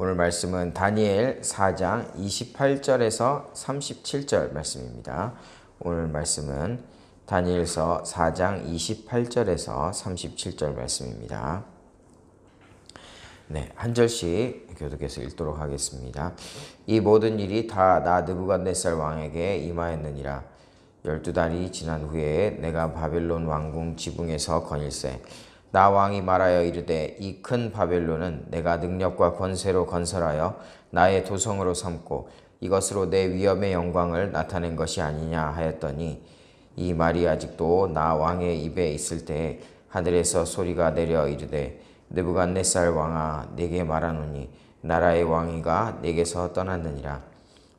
오늘 말씀은 다니엘 4장 28절에서 37절 말씀입니다. 오늘 말씀은 다니엘서 4장 28절에서 37절 말씀입니다. 네, 한 절씩 교독해서 읽도록 하겠습니다. 이 모든 일이 다 나 느부갓네살 왕에게 임하였느니라. 12달이 지난 후에 내가 바벨론 왕궁 지붕에서 거닐세. 나 왕이 말하여 이르되 이 큰 바벨론은 내가 능력과 권세로 건설하여 나의 도성으로 삼고 이것으로 내 위엄의 영광을 나타낸 것이 아니냐 하였더니 이 말이 아직도 나 왕의 입에 있을 때 하늘에서 소리가 내려 이르되 느부갓네살 왕아 내게 말하노니 나라의 왕위가 내게서 떠났느니라.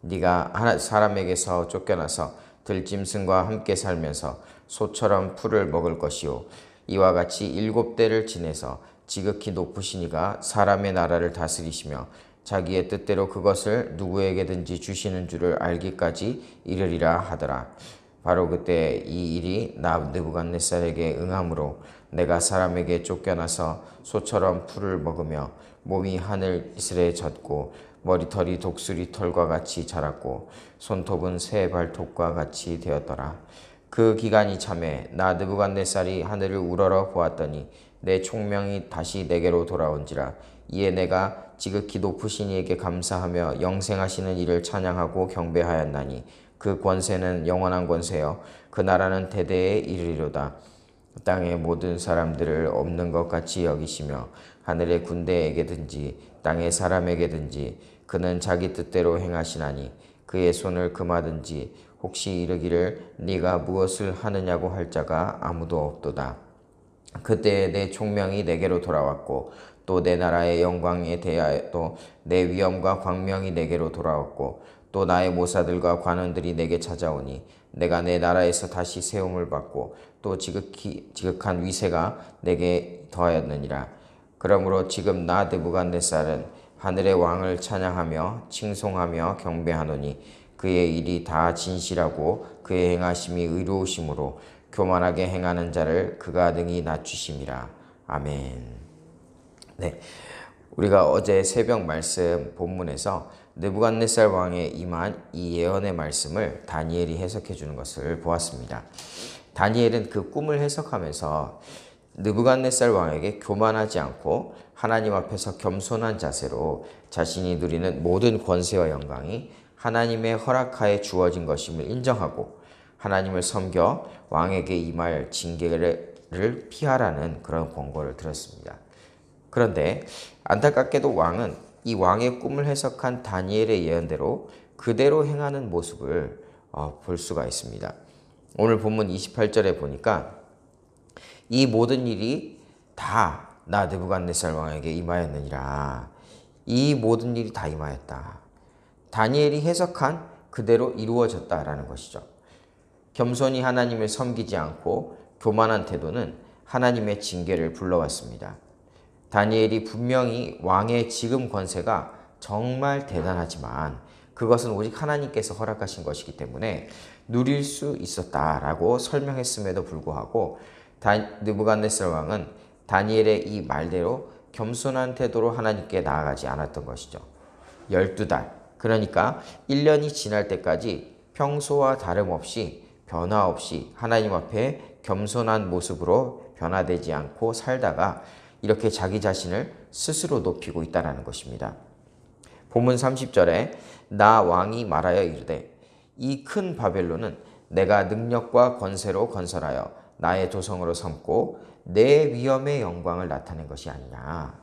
네가 사람에게서 쫓겨나서 들짐승과 함께 살면서 소처럼 풀을 먹을 것이요 이와 같이 7대를 지내서 지극히 높으신 이가 사람의 나라를 다스리시며 자기의 뜻대로 그것을 누구에게든지 주시는 줄을 알기까지 이르리라 하더라. 바로 그때 이 일이 나 느부갓네살에게 응함으로 내가 사람에게 쫓겨나서 소처럼 풀을 먹으며 몸이 하늘 이슬에 젖고 머리털이 독수리 털과 같이 자랐고 손톱은 새 발톱과 같이 되었더라. 그 기간이 참에 나 느부갓네살이 하늘을 우러러 보았더니 내 총명이 다시 내게로 돌아온지라. 이에 내가 지극히 높으신 이에게 감사하며 영생하시는 이를 찬양하고 경배하였나니 그 권세는 영원한 권세여 그 나라는 대대에 이르리로다. 땅의 모든 사람들을 없는 것 같이 여기시며 하늘의 군대에게든지 땅의 사람에게든지 그는 자기 뜻대로 행하시나니 그의 손을 금하든지 혹시 이르기를 네가 무엇을 하느냐고 할 자가 아무도 없도다. 그때 내 총명이 내게로 돌아왔고 또 내 나라의 영광에 대하여 또 내 위엄과 광명이 내게로 돌아왔고 또 나의 모사들과 관원들이 내게 찾아오니 내가 내 나라에서 다시 세움을 받고 또 지극한 위세가 내게 더하였느니라. 그러므로 지금 나 느부갓네살은 하늘의 왕을 찬양하며 칭송하며 경배하노니 그의 일이 다 진실하고 그의 행하심이 의로우심으로 교만하게 행하는 자를 그가 능히 낮추심이라. 아멘. 네, 우리가 어제 새벽 말씀 본문에서 느부갓네살 왕에 임한 이 예언의 말씀을 다니엘이 해석해 주는 것을 보았습니다. 다니엘은 그 꿈을 해석하면서 느부갓네살 왕에게 교만하지 않고 하나님 앞에서 겸손한 자세로 자신이 누리는 모든 권세와 영광이 하나님의 허락하에 주어진 것임을 인정하고 하나님을 섬겨 왕에게 임할 징계를 피하라는 그런 권고를 들었습니다. 그런데 안타깝게도 왕은 이 왕의 꿈을 해석한 다니엘의 예언대로 그대로 행하는 모습을 볼 수가 있습니다. 오늘 본문 28절에 보니까 이 모든 일이 다 나 느부갓네살 왕에게 임하였느니라. 이 모든 일이 다 임하였다. 다니엘이 해석한 그대로 이루어졌다라는 것이죠. 겸손히 하나님을 섬기지 않고 교만한 태도는 하나님의 징계를 불러왔습니다. 다니엘이 분명히 왕의 지금 권세가 정말 대단하지만 그것은 오직 하나님께서 허락하신 것이기 때문에 누릴 수 있었다라고 설명했음에도 불구하고 느부갓네살 왕은 다니엘의 이 말대로 겸손한 태도로 하나님께 나아가지 않았던 것이죠. 12달, 그러니까 1년이 지날 때까지 평소와 다름없이 변화 없이 하나님 앞에 겸손한 모습으로 변화되지 않고 살다가 이렇게 자기 자신을 스스로 높이고 있다는 것입니다. 본문 30절에 나 왕이 말하여 이르되 이 큰 바벨론은 내가 능력과 권세로 건설하여 나의 도성으로 삼고 내 위엄의 영광을 나타낸 것이 아니냐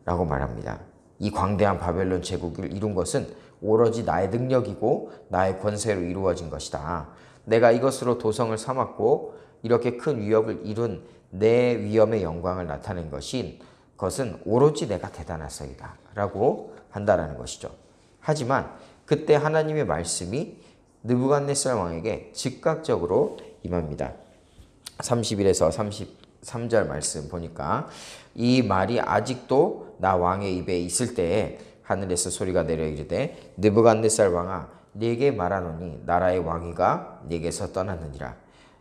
라고 말합니다. 이 광대한 바벨론 제국을 이룬 것은 오로지 나의 능력이고 나의 권세로 이루어진 것이다. 내가 이것으로 도성을 삼았고 이렇게 큰 위협을 이룬 내 위엄의 영광을 나타낸 것은 오로지 내가 대단해서이다 라고 한다라는 것이죠. 하지만 그때 하나님의 말씀이 느부갓네살 왕에게 즉각적으로 임합니다. 31에서 33절 말씀 보니까 이 말이 아직도 나 왕의 입에 있을 때에 하늘에서 소리가 내려 이르되 느부갓네살 왕아 네게 말하노니 나라의 왕위가 네게서 떠났느니라.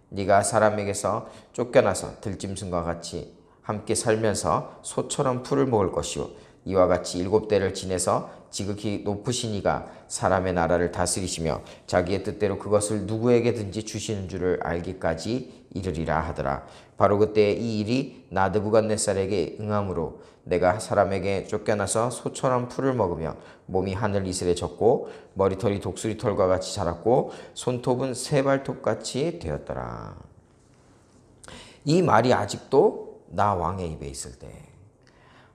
네가 사람에게서 쫓겨나서 들짐승과 같이 함께 살면서 소처럼 풀을 먹을 것이요 이와 같이 7대를 지내서 지극히 높으신 이가 사람의 나라를 다스리시며 자기의 뜻대로 그것을 누구에게든지 주시는 줄을 알기까지 이르리라 하더라. 바로 그때 이 일이 나드부갓네살에게 응함으로 내가 사람에게 쫓겨나서 소처럼 풀을 먹으며 몸이 하늘 이슬에 젖고 머리털이 독수리 털과 같이 자랐고 손톱은 새발톱같이 되었더라. 이 말이 아직도 나 왕의 입에 있을 때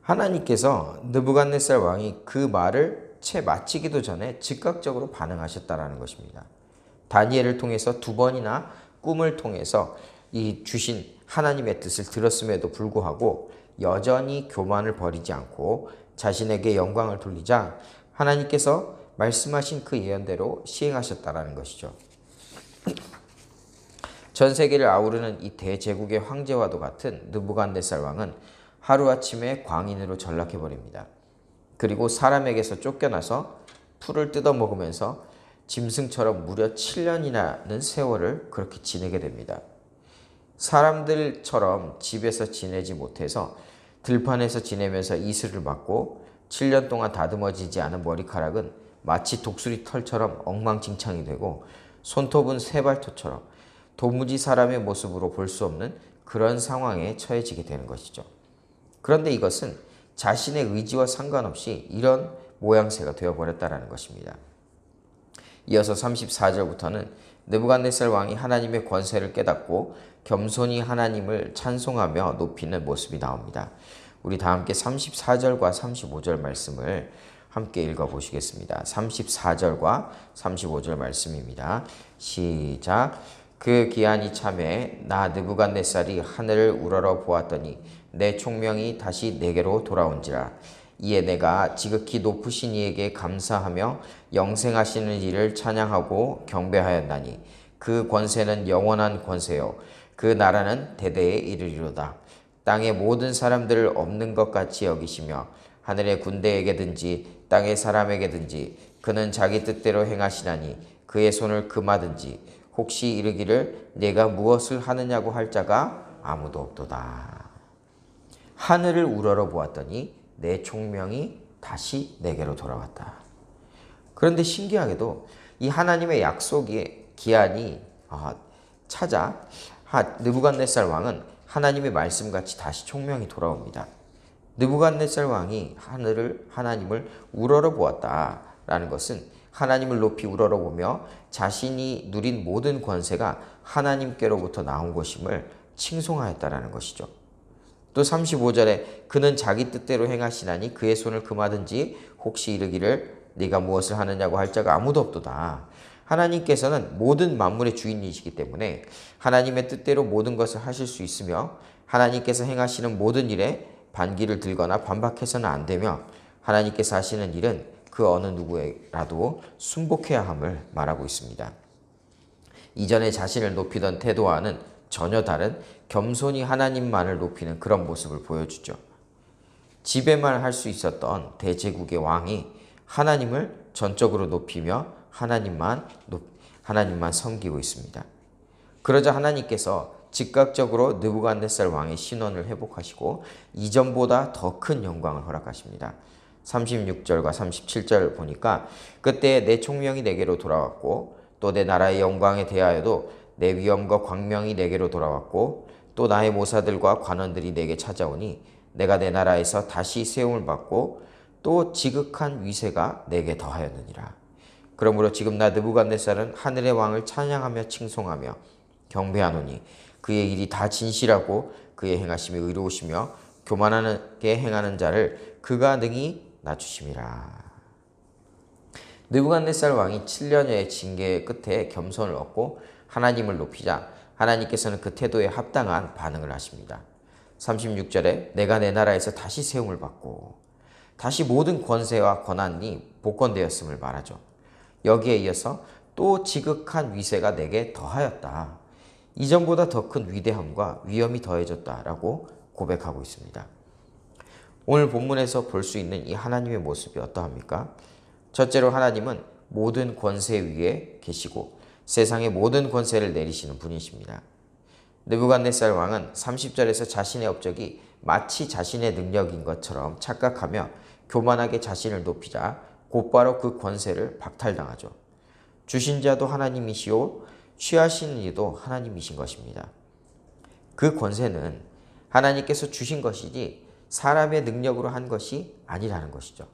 하나님께서 느부갓네살 왕이 그 말을 채 마치기도 전에 즉각적으로 반응하셨다라는 것입니다. 다니엘을 통해서 2번이나 꿈을 통해서 이 주신 하나님의 뜻을 들었음에도 불구하고 여전히 교만을 버리지 않고 자신에게 영광을 돌리자 하나님께서 말씀하신 그 예언대로 시행하셨다라는 것이죠. 전 세계를 아우르는 이 대제국의 황제와도 같은 느부갓네살 왕은 하루아침에 광인으로 전락해버립니다. 그리고 사람에게서 쫓겨나서 풀을 뜯어먹으면서 짐승처럼 무려 7년이라는 세월을 그렇게 지내게 됩니다. 사람들처럼 집에서 지내지 못해서 들판에서 지내면서 이슬을 맞고 7년 동안 다듬어지지 않은 머리카락은 마치 독수리 털처럼 엉망진창이 되고 손톱은 새발톱처럼 도무지 사람의 모습으로 볼 수 없는 그런 상황에 처해지게 되는 것이죠. 그런데 이것은 자신의 의지와 상관없이 이런 모양새가 되어버렸다는 것입니다. 이어서 34절부터는 느부갓네살 왕이 하나님의 권세를 깨닫고 겸손히 하나님을 찬송하며 높이는 모습이 나옵니다. 우리 다 함께 34절과 35절 말씀을 함께 읽어보시겠습니다. 34절과 35절 말씀입니다. 시작. 그 기한이 참에 나 느부갓네살이 하늘을 우러러 보았더니 내 총명이 다시 내게로 돌아온지라. 이에 내가 지극히 높으신 이에게 감사하며 영생하시는 이를 찬양하고 경배하였나니 그 권세는 영원한 권세요 그 나라는 대대에 이르리로다. 땅의 모든 사람들을 없는 것 같이 여기시며 하늘의 군대에게든지 땅의 사람에게든지 그는 자기 뜻대로 행하시나니 그의 손을 금하든지 혹시 이르기를 내가 무엇을 하느냐고 할 자가 아무도 없도다. 하늘을 우러러 보았더니 내 총명이 다시 내게로 돌아왔다. 그런데 신기하게도 이 하나님의 약속의 기한이 찾아 느부갓네살 왕은 하나님의 말씀같이 다시 총명이 돌아옵니다. 느부갓네살 왕이 하나님을 우러러 보았다라는 것은 하나님을 높이 우러러보며 자신이 누린 모든 권세가 하나님께로부터 나온 것임을 칭송하였다라는 것이죠. 또 35절에 그는 자기 뜻대로 행하시나니 그의 손을 금하든지 혹시 이르기를 네가 무엇을 하느냐고 할 자가 아무도 없도다. 하나님께서는 모든 만물의 주인이시기 때문에 하나님의 뜻대로 모든 것을 하실 수 있으며 하나님께서 행하시는 모든 일에 반기를 들거나 반박해서는 안 되며 하나님께서 하시는 일은 그 어느 누구에라도 순복해야 함을 말하고 있습니다. 이전에 자신을 높이던 태도와는 전혀 다른 겸손히 하나님만을 높이는 그런 모습을 보여주죠. 지배만 할 수 있었던 대제국의 왕이 하나님을 전적으로 높이며 하나님만 섬기고 있습니다. 그러자 하나님께서 즉각적으로 느부갓네살 왕의 신원을 회복하시고 이전보다 더 큰 영광을 허락하십니다. 36절과 37절 보니까 그때 내 총명이 내게로 돌아왔고 또 내 나라의 영광에 대하여도 내 위엄과 광명이 내게로 돌아왔고 또 나의 모사들과 관원들이 내게 찾아오니 내가 내 나라에서 다시 세움을 받고 또 지극한 위세가 내게 더하였느니라. 그러므로 지금 나 느부갓네살은 하늘의 왕을 찬양하며 칭송하며 경배하노니 그의 일이 다 진실하고 그의 행하심이 의로우시며 교만하게 행하는 자를 그가 능히 낮추심이라. 느부갓네살 왕이 7년여의 징계의 끝에 겸손을 얻고 하나님을 높이자 하나님께서는 그 태도에 합당한 반응을 하십니다. 36절에 내가 내 나라에서 다시 세움을 받고 다시 모든 권세와 권한이 복권되었음을 말하죠. 여기에 이어서 또 지극한 위세가 내게 더하였다. 이전보다 더 큰 위대함과 위엄이 더해졌다라고 고백하고 있습니다. 오늘 본문에서 볼 수 있는 이 하나님의 모습이 어떠합니까? 첫째로 하나님은 모든 권세 위에 계시고 세상의 모든 권세를 내리시는 분이십니다. 느부갓네살 왕은 30절에서 자신의 업적이 마치 자신의 능력인 것처럼 착각하며 교만하게 자신을 높이자 곧바로 그 권세를 박탈당하죠. 주신 자도 하나님이시오 취하시는 이도 하나님이신 것입니다. 그 권세는 하나님께서 주신 것이지 사람의 능력으로 한 것이 아니라는 것이죠.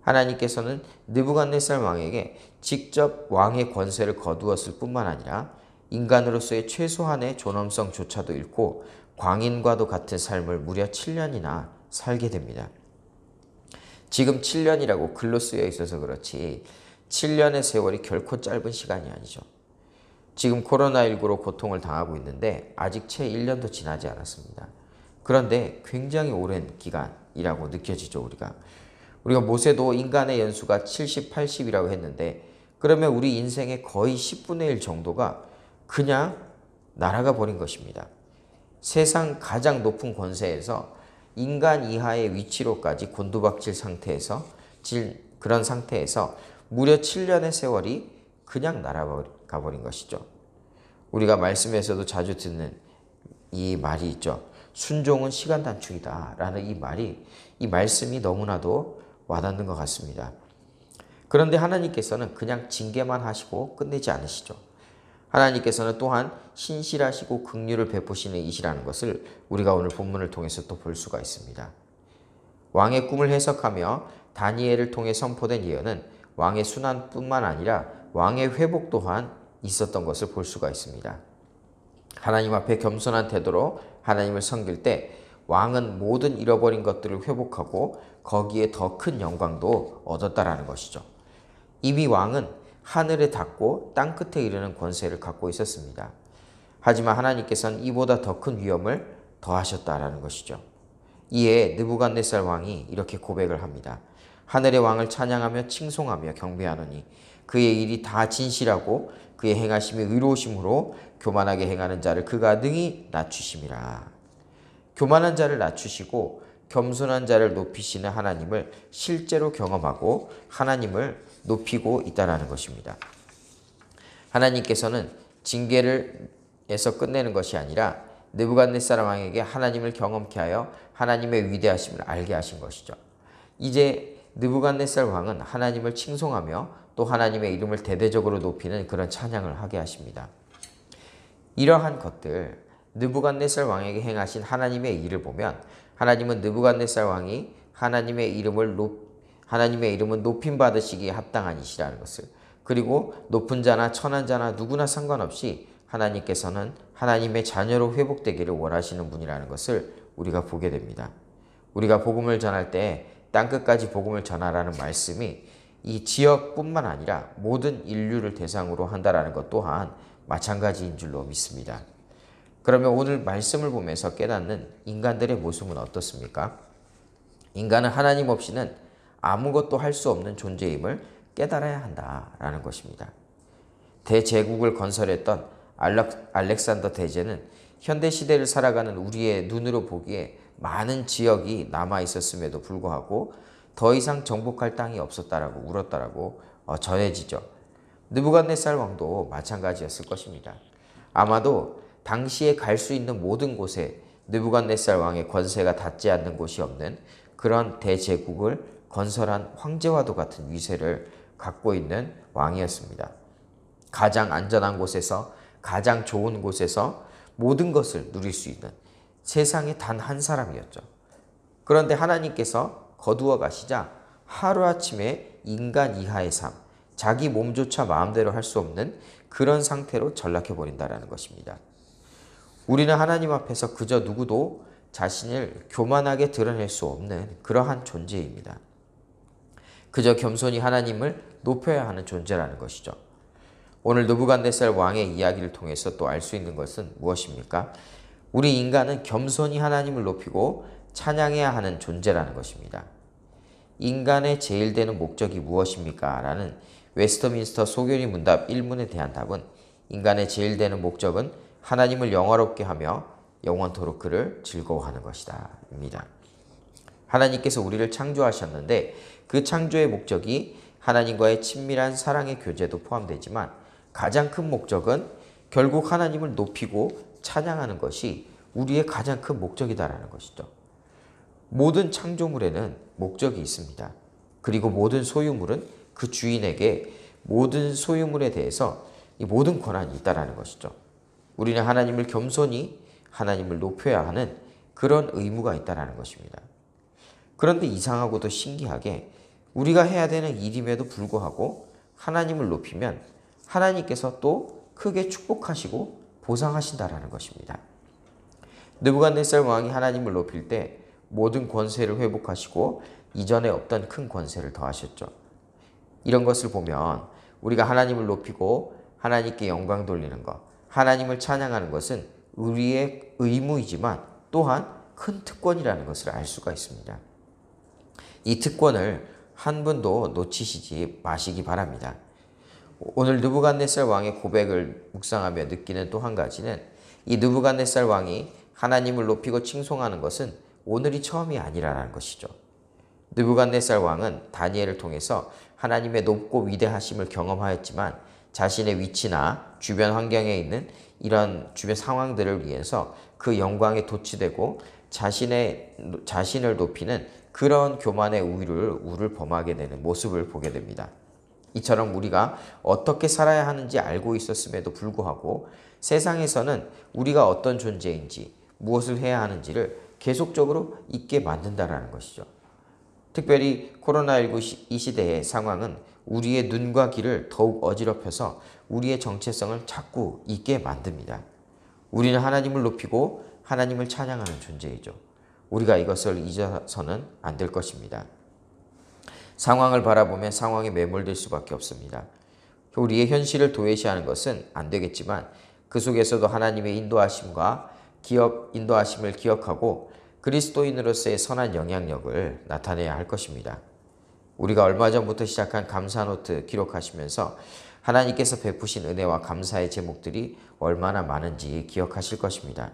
하나님께서는 느부갓네살 왕에게 직접 왕의 권세를 거두었을 뿐만 아니라 인간으로서의 최소한의 존엄성조차도 잃고 광인과도 같은 삶을 무려 7년이나 살게 됩니다. 지금 7년이라고 글로 쓰여 있어서 그렇지 7년의 세월이 결코 짧은 시간이 아니죠. 지금 코로나19로 고통을 당하고 있는데 아직 채 1년도 지나지 않았습니다. 그런데 굉장히 오랜 기간이라고 느껴지죠. 우리가 모세도 인간의 연수가 70, 80이라고 했는데 그러면 우리 인생의 거의 10분의 1 정도가 그냥 날아가 버린 것입니다. 세상 가장 높은 권세에서 인간 이하의 위치로까지 곤두박질 상태에서 그런 상태에서 무려 7년의 세월이 그냥 날아가 버린 것이죠. 우리가 말씀에서도 자주 듣는 이 말이 있죠. 순종은 시간 단축이다 라는 이 말씀이 너무나도 와닿는 것 같습니다. 그런데 하나님께서는 그냥 징계만 하시고 끝내지 않으시죠. 하나님께서는 또한 신실하시고 긍휼을 베푸시는 이시라는 것을 우리가 오늘 본문을 통해서 또 볼 수가 있습니다. 왕의 꿈을 해석하며 다니엘을 통해 선포된 예언은 왕의 순환뿐만 아니라 왕의 회복 또한 있었던 것을 볼 수가 있습니다. 하나님 앞에 겸손한 태도로 하나님을 섬길 때 왕은 모든 잃어버린 것들을 회복하고 거기에 더 큰 영광도 얻었다라는 것이죠. 이미 왕은 하늘에 닿고 땅끝에 이르는 권세를 갖고 있었습니다. 하지만 하나님께서는 이보다 더 큰 위엄을 더하셨다라는 것이죠. 이에 느부갓네살 왕이 이렇게 고백을 합니다. 하늘의 왕을 찬양하며 칭송하며 경배하노니 그의 일이 다 진실하고 그의 행하심이 의로우심으로 교만하게 행하는 자를 그가 능히 낮추심이라. 교만한 자를 낮추시고 겸손한 자를 높이시는 하나님을 실제로 경험하고 하나님을 높이고 있다는 것입니다. 하나님께서는 징계를 에서 끝내는 것이 아니라 느부갓네살 왕에게 하나님을 경험케 하여 하나님의 위대하심을 알게 하신 것이죠. 이제 느부갓네살 왕은 하나님을 칭송하며 또 하나님의 이름을 대대적으로 높이는 그런 찬양을 하게 하십니다. 이러한 것들, 느부갓네살 왕에게 행하신 하나님의 일을 보면 하나님은 느부갓네살 왕이 하나님의 이름은 높임 받으시기에 합당한 이시라는 것을, 그리고 높은 자나 천한 자나 누구나 상관없이 하나님께서는 하나님의 자녀로 회복되기를 원하시는 분이라는 것을 우리가 보게 됩니다. 우리가 복음을 전할 때 땅끝까지 복음을 전하라는 말씀이 이 지역뿐만 아니라 모든 인류를 대상으로 한다라는 것 또한 마찬가지인 줄로 믿습니다. 그러면 오늘 말씀을 보면서 깨닫는 인간들의 모습은 어떻습니까? 인간은 하나님 없이는 아무것도 할 수 없는 존재임을 깨달아야 한다라는 것입니다. 대제국을 건설했던 알렉산더 대제는 현대시대를 살아가는 우리의 눈으로 보기에 많은 지역이 남아있었음에도 불구하고 더 이상 정복할 땅이 없었다라고 울었다라고 전해지죠. 느부갓네살 왕도 마찬가지였을 것입니다. 아마도 당시에 갈 수 있는 모든 곳에 느부갓네살 왕의 권세가 닿지 않는 곳이 없는 그런 대제국을 건설한 황제와도 같은 위세를 갖고 있는 왕이었습니다. 가장 안전한 곳에서 가장 좋은 곳에서 모든 것을 누릴 수 있는 세상에 단 한 사람이었죠. 그런데 하나님께서 거두어 가시자 하루아침에 인간 이하의 삶, 자기 몸조차 마음대로 할 수 없는 그런 상태로 전락해버린다는 것입니다. 우리는 하나님 앞에서 그저 누구도 자신을 교만하게 드러낼 수 없는 그러한 존재입니다. 그저 겸손히 하나님을 높여야 하는 존재라는 것이죠. 오늘 느부갓네살 왕의 이야기를 통해서 또 알 수 있는 것은 무엇입니까? 우리 인간은 겸손히 하나님을 높이고 찬양해야 하는 존재라는 것입니다. 인간의 제일 되는 목적이 무엇입니까? 라는 웨스터민스터 소교리 문답 1문에 대한 답은 인간의 제일 되는 목적은 하나님을 영화롭게 하며 영원토록 그를 즐거워하는 것이다 입니다. 하나님께서 우리를 창조하셨는데 그 창조의 목적이 하나님과의 친밀한 사랑의 교제도 포함되지만 가장 큰 목적은 결국 하나님을 높이고 찬양하는 것이 우리의 가장 큰 목적이다라는 것이죠. 모든 창조물에는 목적이 있습니다. 그리고 모든 소유물은 그 주인에게 모든 소유물에 대해서 이 모든 권한이 있다는 것이죠. 우리는 하나님을 겸손히 하나님을 높여야 하는 그런 의무가 있다는 것입니다. 그런데 이상하고도 신기하게 우리가 해야 되는 일임에도 불구하고 하나님을 높이면 하나님께서 또 크게 축복하시고 보상하신다라는 것입니다. 느부갓네살 왕이 하나님을 높일 때 모든 권세를 회복하시고 이전에 없던 큰 권세를 더하셨죠. 이런 것을 보면 우리가 하나님을 높이고 하나님께 영광 돌리는 것, 하나님을 찬양하는 것은 우리의 의무이지만 또한 큰 특권이라는 것을 알 수가 있습니다. 이 특권을 한 분도 놓치시지 마시기 바랍니다. 오늘 느부갓네살 왕의 고백을 묵상하며 느끼는 또 한 가지는 이 느부갓네살 왕이 하나님을 높이고 칭송하는 것은 오늘이 처음이 아니라는 것이죠. 느부갓네살 왕은 다니엘을 통해서 하나님의 높고 위대하심을 경험하였지만 자신의 위치나 주변 환경에 있는 이런 주변 상황들을 위해서 그 영광에 도취되고 자신을 높이는 그런 교만의 우를 범하게 되는 모습을 보게 됩니다. 이처럼 우리가 어떻게 살아야 하는지 알고 있었음에도 불구하고 세상에서는 우리가 어떤 존재인지 무엇을 해야 하는지를 계속적으로 잊게 만든다는 것이죠. 특별히 코로나19 이 시대의 상황은 우리의 눈과 귀를 더욱 어지럽혀서 우리의 정체성을 자꾸 잊게 만듭니다. 우리는 하나님을 높이고 하나님을 찬양하는 존재이죠. 우리가 이것을 잊어서는 안 될 것입니다. 상황을 바라보면 상황에 매몰될 수밖에 없습니다. 우리의 현실을 도외시하는 것은 안 되겠지만 그 속에서도 하나님의 인도하심을 기억하고 그리스도인으로서의 선한 영향력을 나타내야 할 것입니다. 우리가 얼마 전부터 시작한 감사노트 기록하시면서 하나님께서 베푸신 은혜와 감사의 제목들이 얼마나 많은지 기억하실 것입니다.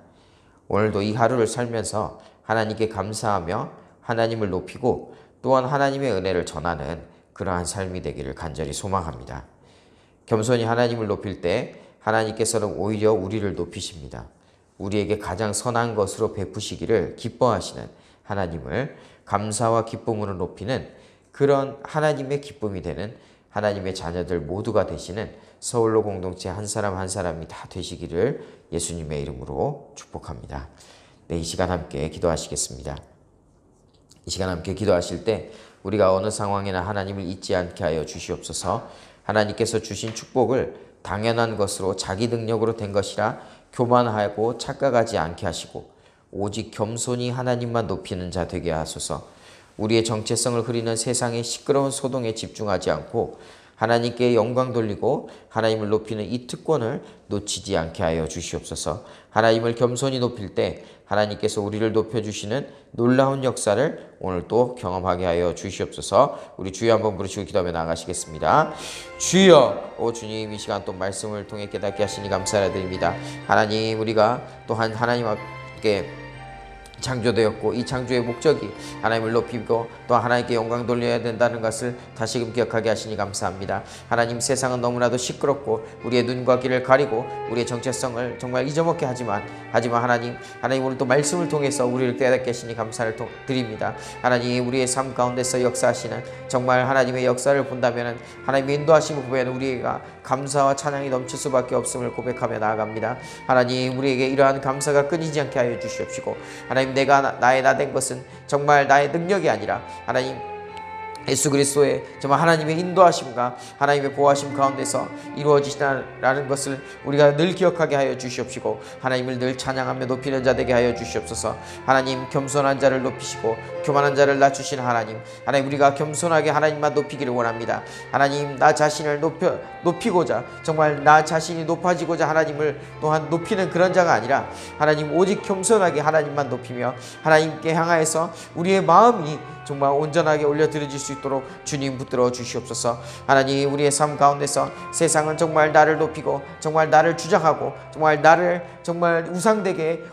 오늘도 이 하루를 살면서 하나님께 감사하며 하나님을 높이고 또한 하나님의 은혜를 전하는 그러한 삶이 되기를 간절히 소망합니다. 겸손히 하나님을 높일 때 하나님께서는 오히려 우리를 높이십니다. 우리에게 가장 선한 것으로 베푸시기를 기뻐하시는 하나님을 감사와 기쁨으로 높이는 그런 하나님의 기쁨이 되는 하나님의 자녀들 모두가 되시는 서울로 공동체 한 사람 한 사람이 다 되시기를 예수님의 이름으로 축복합니다. 네, 이 시간 함께 기도하시겠습니다. 이 시간 함께 기도하실 때 우리가 어느 상황이나 하나님을 잊지 않게 하여 주시옵소서. 하나님께서 주신 축복을 당연한 것으로 자기 능력으로 된 것이라 교만하고 착각하지 않게 하시고 오직 겸손히 하나님만 높이는 자 되게 하소서. 우리의 정체성을 흐리는 세상의 시끄러운 소동에 집중하지 않고 하나님께 영광 돌리고 하나님을 높이는 이 특권을 놓치지 않게 하여 주시옵소서. 하나님을 겸손히 높일 때 하나님께서 우리를 높여주시는 놀라운 역사를 오늘 또 경험하게 하여 주시옵소서. 우리 주여 한번 부르시고 기도하며 나아가시겠습니다. 주여, 오 주님, 이 시간 또 말씀을 통해 깨닫게 하시니 감사드립니다. 하나님, 우리가 또한 하나님 앞에 창조되었고 이 창조의 목적이 하나님을 높이고 또 하나님께 영광 돌려야 된다는 것을 다시금 기억하게 하시니 감사합니다. 하나님, 세상은 너무나도 시끄럽고 우리의 눈과 귀를 가리고 우리의 정체성을 정말 잊어먹게 하지만 하나님 오늘 또 말씀을 통해서 우리를 깨닫게 하시니 감사를 드립니다. 하나님, 우리의 삶 가운데서 역사하시는 정말 하나님의 역사를 본다면 하나님의 인도하심을 보면 우리가 감사와 찬양이 넘칠 수밖에 없음을 고백하며 나아갑니다. 하나님, 우리에게 이러한 감사가 끊이지 않게 하여 주시옵시고 하나님, 내가 나의 나 된 것은 정말 나의 능력이 아니라 하나님 예수 그리스도의 정말 하나님의 인도하심과 하나님의 보호하심 가운데서 이루어지시다라는 것을 우리가 늘 기억하게 하여 주시옵시고 하나님을 늘 찬양하며 높이는 자 되게 하여 주시옵소서. 하나님, 겸손한 자를 높이시고 교만한 자를 낮추시는 하나님, 우리가 겸손하게 하나님만 높이기를 원합니다. 하나님, 나 자신을 높이고자 정말 나 자신이 높아지고자 하나님을 또한 높이는 그런 자가 아니라 하나님 오직 겸손하게 하나님만 높이며 하나님께 향하여서 우리의 마음이 정말 온전하게 올려드려질 수 있도록 주님 붙들어 주시옵소서. 하나님, 우리의 삶 가운데서 세상은 정말 나를 높이고 정말 나를 주장하고 정말 나를 정말 우상되게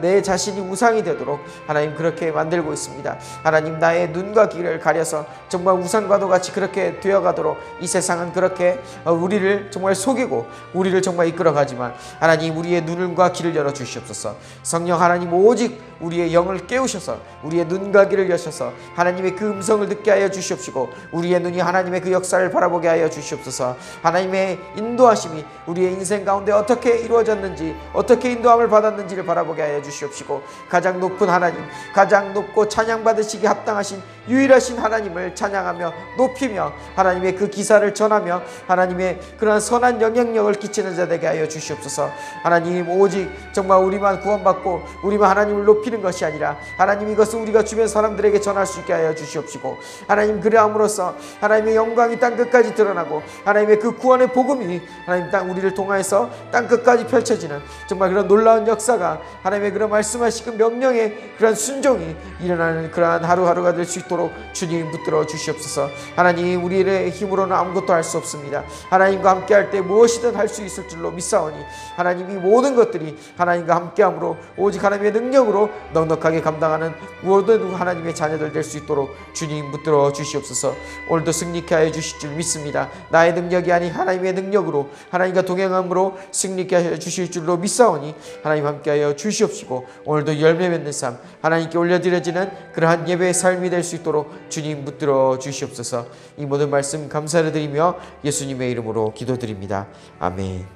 내 자신이 우상이 되도록 하나님 그렇게 만들고 있습니다. 하나님, 나의 눈과 귀를 가려서 정말 우상과도 같이 그렇게 되어가도록 이 세상은 그렇게 우리를 정말 속이고 우리를 정말 이끌어가지만 하나님, 우리의 눈과 귀를 열어 주시옵소서. 성령 하나님, 오직 우리의 영을 깨우셔서 우리의 눈과 귀를 여셔서 하나님의 그 음성을 듣게 하여 주시옵시고 우리의 눈이 하나님의 그 역사를 바라보게 하여 주시옵소서. 하나님의 인도하심이 우리의 인생 가운데 어떻게 이루어졌는지 어떻게 인도함을 받았는지를 바라보게 하여 주시옵시고 가장 높은 하나님, 가장 높고 찬양받으시기 합당하신 유일하신 하나님을 찬양하며 높이며 하나님의 그 기사를 전하며 하나님의 그러한 선한 영향력을 끼치는 자 되게 하여 주시옵소서. 하나님, 오직 정말 우리만 구원받고 우리만 하나님을 높이는 것이 아니라 하나님, 이것을 우리가 주변 사람들에게 전할 수 있게 하여 주시옵시고 하나님, 그래함으로써 하나님의 영광이 땅끝까지 드러나고 하나님의 그 구원의 복음이 하나님 땅 우리를 통하여서 땅끝까지 펼쳐지는 정말 그런 놀라운 역사가 하나님의 그런 말씀하신 그 명령의 그런 순종이 일어나는 그러한 하루하루가 될 수 있도록 주님 붙들어 주시옵소서. 하나님, 우리의 힘으로는 아무것도 할 수 없습니다. 하나님과 함께 할 때 무엇이든 할 수 있을 줄로 믿사오니 하나님, 이 모든 것들이 하나님과 함께함으로 오직 하나님의 능력으로 넉넉하게 감당하는 모든 하나님의 자녀들 될 수 있도록 주님 붙들어 주시옵소서. 오늘도 승리케 하여 주실 줄 믿습니다. 나의 능력이 아닌 하나님의 능력으로 하나님과 동행함으로 승리케 하여 주실 줄로 믿사오니 하나님 함께 하여 주시옵시고 오늘도 열매 맺는 삶, 하나님께 올려드려지는 그러한 예배의 삶이 될 수 있도록 주님 붙들어 주시옵소서. 이 모든 말씀 감사를 드리며 예수님의 이름으로 기도드립니다. 아멘.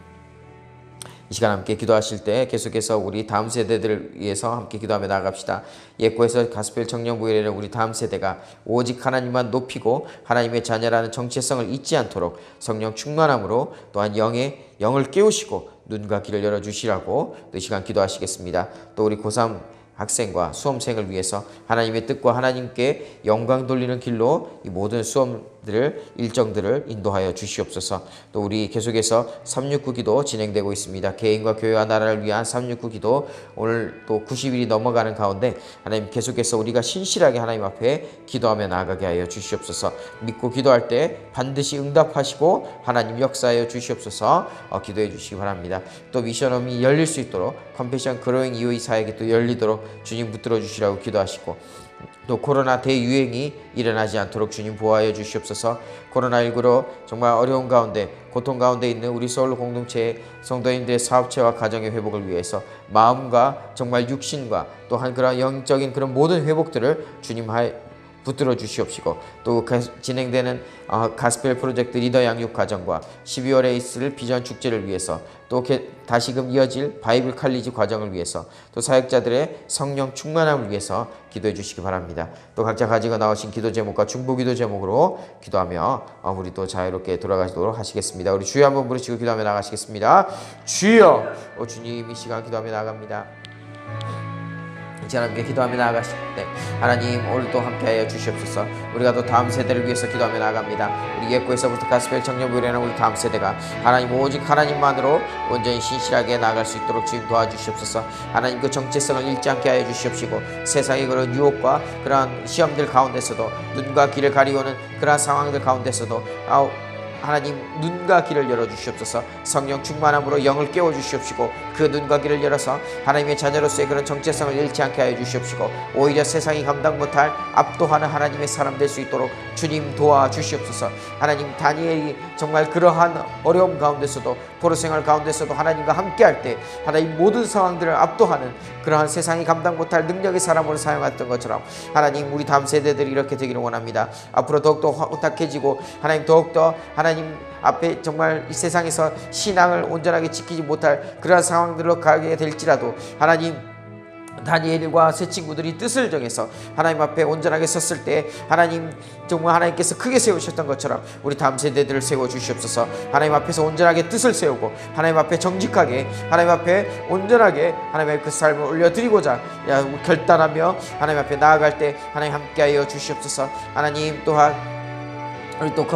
이 시간 함께 기도하실 때 계속해서 우리 다음 세대들을 위해서 함께 기도하며 나아갑시다. 예코에서 가스펠 청년부회는 우리 다음 세대가 오직 하나님만 높이고 하나님의 자녀라는 정체성을 잊지 않도록 성령 충만함으로 또한 영을 깨우시고 눈과 귀를 열어주시라고 또 이 시간 기도하시겠습니다. 또 우리 고3 학생과 수험생을 위해서 하나님의 뜻과 하나님께 영광 돌리는 길로 이 모든 일정들을 인도하여 주시옵소서. 또 우리 계속해서 369 기도 진행되고 있습니다. 개인과 교회와 나라를 위한 369 기도 오늘 또 90일이 넘어가는 가운데 하나님 계속해서 우리가 신실하게 하나님 앞에 기도하며 나아가게 하여 주시옵소서. 믿고 기도할 때 반드시 응답하시고 하나님 역사하여 주시옵소서. 기도해 주시기 바랍니다. 또 미션홈이 열릴 수 있도록 컴패션 그로잉 이후의 사역이 또 열리도록 주님 붙들어 주시라고 기도하시고 또 코로나 대유행이 일어나지 않도록 주님 보호하여 주시옵소서. 코로나19로 정말 어려운 가운데 고통 가운데 있는 우리 서울 공동체의 성도님들의 사업체와 가정의 회복을 위해서 마음과 정말 육신과 또한 그런 영적인 그런 모든 회복들을 주님 붙들어 주시옵시고 또 진행되는 가스펠 프로젝트 리더 양육 과정과 12월에 있을 비전 축제를 위해서 또 다시금 이어질 바이블 칼리지 과정을 위해서 또 사역자들의 성령 충만함을 위해서 기도해 주시기 바랍니다. 또 각자 가지고 나오신 기도 제목과 중보 기도 제목으로 기도하며 우리 또 자유롭게 돌아가시도록 하시겠습니다. 우리 주여 한번 부르시고 기도하며 나가시겠습니다. 주여, 주님 이 시간 기도하며 나갑니다. 이제 함께 기도하며 나아가실 때 하나님 오늘도 함께하여 주시옵소서. 우리가 또 다음 세대를 위해서 기도하며 나아갑니다. 우리 예코에서부터 가스펠 청년부회라는 우리 다음 세대가 하나님 오직 하나님만으로 온전히 신실하게 나아갈 수 있도록 주님 도와주시옵소서. 하나님 그 정체성을 잃지 않게 하여 주시옵시고 세상의 그런 유혹과 그러한 시험들 가운데서도 눈과 귀를 가리우는 그러한 상황들 가운데서도 하나님 눈과 귀를 열어주시옵소서. 성령 충만함으로 영을 깨워주시옵시고 그 눈과 귀를 열어서 하나님의 자녀로서의 그런 정체성을 잃지 않게 하여 주시옵시고 오히려 세상이 감당 못할 압도하는 하나님의 사람 될 수 있도록 주님 도와주시옵소서. 하나님 다니엘이 정말 그러한 어려움 가운데서도 포로생활 가운데서도 하나님과 함께할 때 하나님 모든 상황들을 압도하는 그러한 세상이 감당 못할 능력의 사람으로 사용했던 것처럼 하나님 우리 다음 세대들이 이렇게 되기를 원합니다. 앞으로 더욱더 혼탁해지고 하나님 더욱더 하나님 앞에 정말 이 세상에서 신앙을 온전하게 지키지 못할 그러한 상황들로 가게 될지라도 하나님 다니엘과 세 친구들이 뜻을 정해서 하나님 앞에 온전하게 섰을 때 하나님 정말 하나님께서 크게 세우셨던 것처럼 우리 다음 세대들을 세워주시옵소서. 하나님 앞에서 온전하게 뜻을 세우고 하나님 앞에 정직하게 하나님 앞에 온전하게 하나님의 그 삶을 올려드리고자 결단하며 하나님 앞에 나아갈 때 하나님 함께하여 주시옵소서. 하나님 또한 우리 또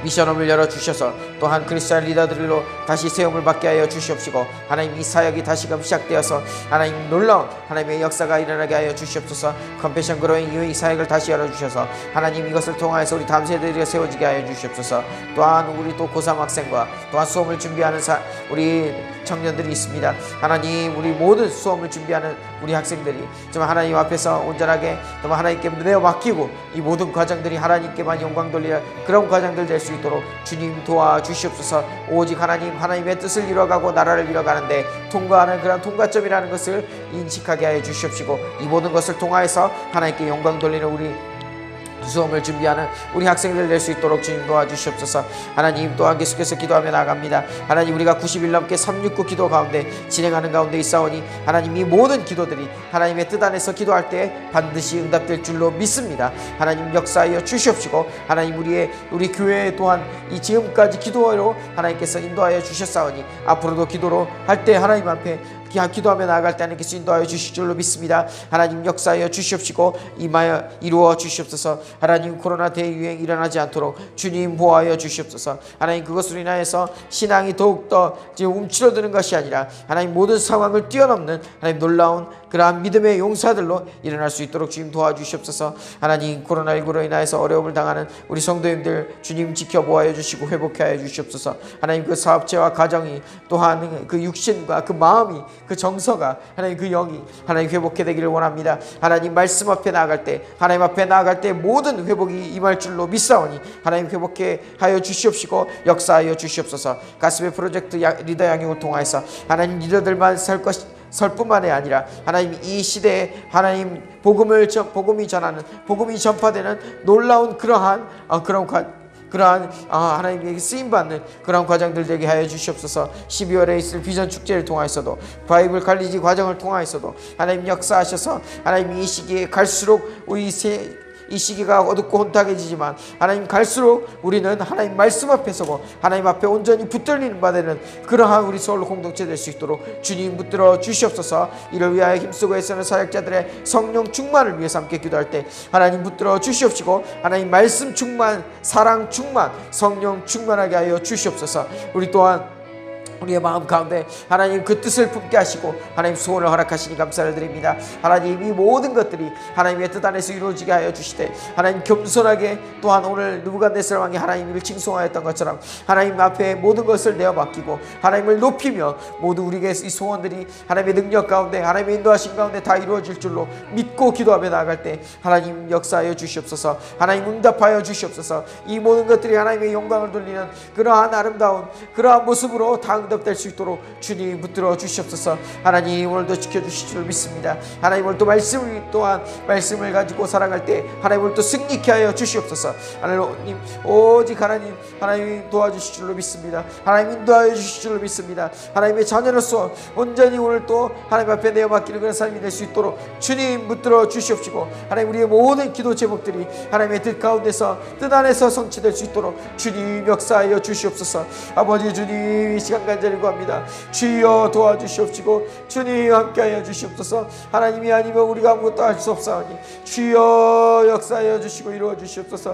미션홈을 열어주셔서 또한 크리스찬 리더들로 다시 세움을 받게 하여 주시옵시고 하나님 이 사역이 다시금 시작되어서 하나님 놀라운 하나님의 역사가 일어나게 하여 주시옵소서. 컴패션 그로잉 이후 이 사역을 다시 열어주셔서 하나님 이것을 통하여서 우리 다음 세대들이 세워지게 하여 주시옵소서. 또한 우리 또 고3 학생과 또한 수험을 준비하는 우리 청년들이 있습니다. 하나님 우리 모든 수험을 준비하는 우리 학생들이 정말 하나님 앞에서 온전하게 정말 하나님께 내어 맡기고 이 모든 과정들이 하나님께만 영광 돌리는 그런 과정들 될 수 있도록 주님 도와주시옵소서. 오직 하나님의 뜻을 이뤄가고 나라를 이뤄가는데 통과하는 그런 통과점이라는 것을 인식하게 하여 주시옵시고 이 모든 것을 통하여서 하나님께 영광 돌리는 우리 수험을 준비하는 우리 학생들 될 수 있도록 주님 도와주시옵소서. 하나님 또한 계속해서 기도하며 나아갑니다. 하나님 우리가 90일 넘게 369 기도 가운데 진행하는 가운데 있사오니 하나님 이 모든 기도들이 하나님의 뜻 안에서 기도할 때 반드시 응답될 줄로 믿습니다. 하나님 역사하여 주시옵시고 하나님 우리 교회 또한 이 지금까지 기도로 하나님께서 인도하여 주셨사오니 앞으로도 기도로 할 때 하나님 앞에 기도하며 나아갈 때 하나님께서 인도하여 주실 줄로 믿습니다. 하나님 역사하여 주시옵시고 이루어 주시옵소서. 하나님 코로나 대유행 일어나지 않도록 주님 보호하여 주시옵소서. 하나님 그것으로 인하여서 신앙이 더욱더 움츠러드는 것이 아니라 하나님 모든 상황을 뛰어넘는 하나님 놀라운 그러한 믿음의 용사들로 일어날 수 있도록 주님 도와주시옵소서. 하나님 코로나19로 인하여서 어려움을 당하는 우리 성도님들 주님 지켜보아여 주시고 회복해 하여 주시옵소서. 하나님 그 사업체와 가정이 또한 그 육신과 그 마음이 그 정서가 하나님 그 영이 하나님 회복해 되기를 원합니다. 하나님 말씀 앞에 나아갈 때 하나님 앞에 나아갈 때 모든 회복이 임할 줄로 믿사오니 하나님 회복해 하여 주시옵시고 역사하여 주시옵소서. 가슴의 프로젝트 리더 양육을 통하여서 하나님 리더들만 설 뿐만이 아니라 하나님 이 시대에 하나님 복음이 전파되는 놀라운 그러한 하나님에게 쓰임받는 그런 과정들 되게 하여 주시옵소서. 12월에 있을 비전 축제를 통하여서도 바이블 갈리지 과정을 통하여서도 하나님 역사하셔서 하나님 이 시기에 갈수록 이 시기가 어둡고 혼탁해지지만 하나님 갈수록 우리는 하나님 말씀 앞에 서고 하나님 앞에 온전히 붙들리는 바 되는 그러한 우리 서울로 공동체 될 수 있도록 주님 붙들어 주시옵소서. 이를 위하여 힘쓰고 애쓰는 사역자들의 성령 충만을 위해서 함께 기도할 때 하나님 붙들어 주시옵시고 하나님 말씀 충만, 사랑 충만, 성령 충만하게 하여 주시옵소서. 우리 또한 우리의 마음 가운데 하나님 그 뜻을 품게 하시고 하나님 소원을 허락하시니 감사를 드립니다. 하나님 이 모든 것들이 하나님의 뜻 안에서 이루어지게 하여 주시되 하나님 겸손하게 또한 오늘 느부갓네살 왕이 하나님을 칭송하였던 것처럼 하나님 앞에 모든 것을 내어 맡기고 하나님을 높이며 모두 우리에게 이 소원들이 하나님의 능력 가운데 하나님의 인도하신 가운데 다 이루어질 줄로 믿고 기도하며 나아갈 때 하나님 역사하여 주시옵소서. 하나님 응답하여 주시옵소서. 이 모든 것들이 하나님의 영광을 돌리는 그러한 아름다운 그러한 모습으로 다 응답될 수 있도록 주님 붙들어 주시옵소서. 하나님 오늘도 지켜주실 줄 믿습니다. 하나님 오늘도 말씀을 가지고 살아갈 때 하나님 오늘도 승리케 하여 주시옵소서. 하나님 오직 하나님 도와주실 줄로 믿습니다. 하나님 인도하여 주실 줄로 믿습니다. 하나님의 자녀로서 온전히 오늘 또 하나님 앞에 내어 맡기는 그런 삶이 될 수 있도록 주님 붙들어 주시옵시고 하나님 우리의 모든 기도 제목들이 하나님의 뜻 가운데서 뜻 안에서 성취될 수 있도록 주님 역사하여 주시옵소서. 아버지 주님 이 시간 간절히 구합니다. 주여 도와주시옵시고 주님 함께하여 주시옵소서. 하나님이 아니면 우리가 아무것도 할 수 없사오니 주여 역사하여 주시고 이루어 주시옵소서.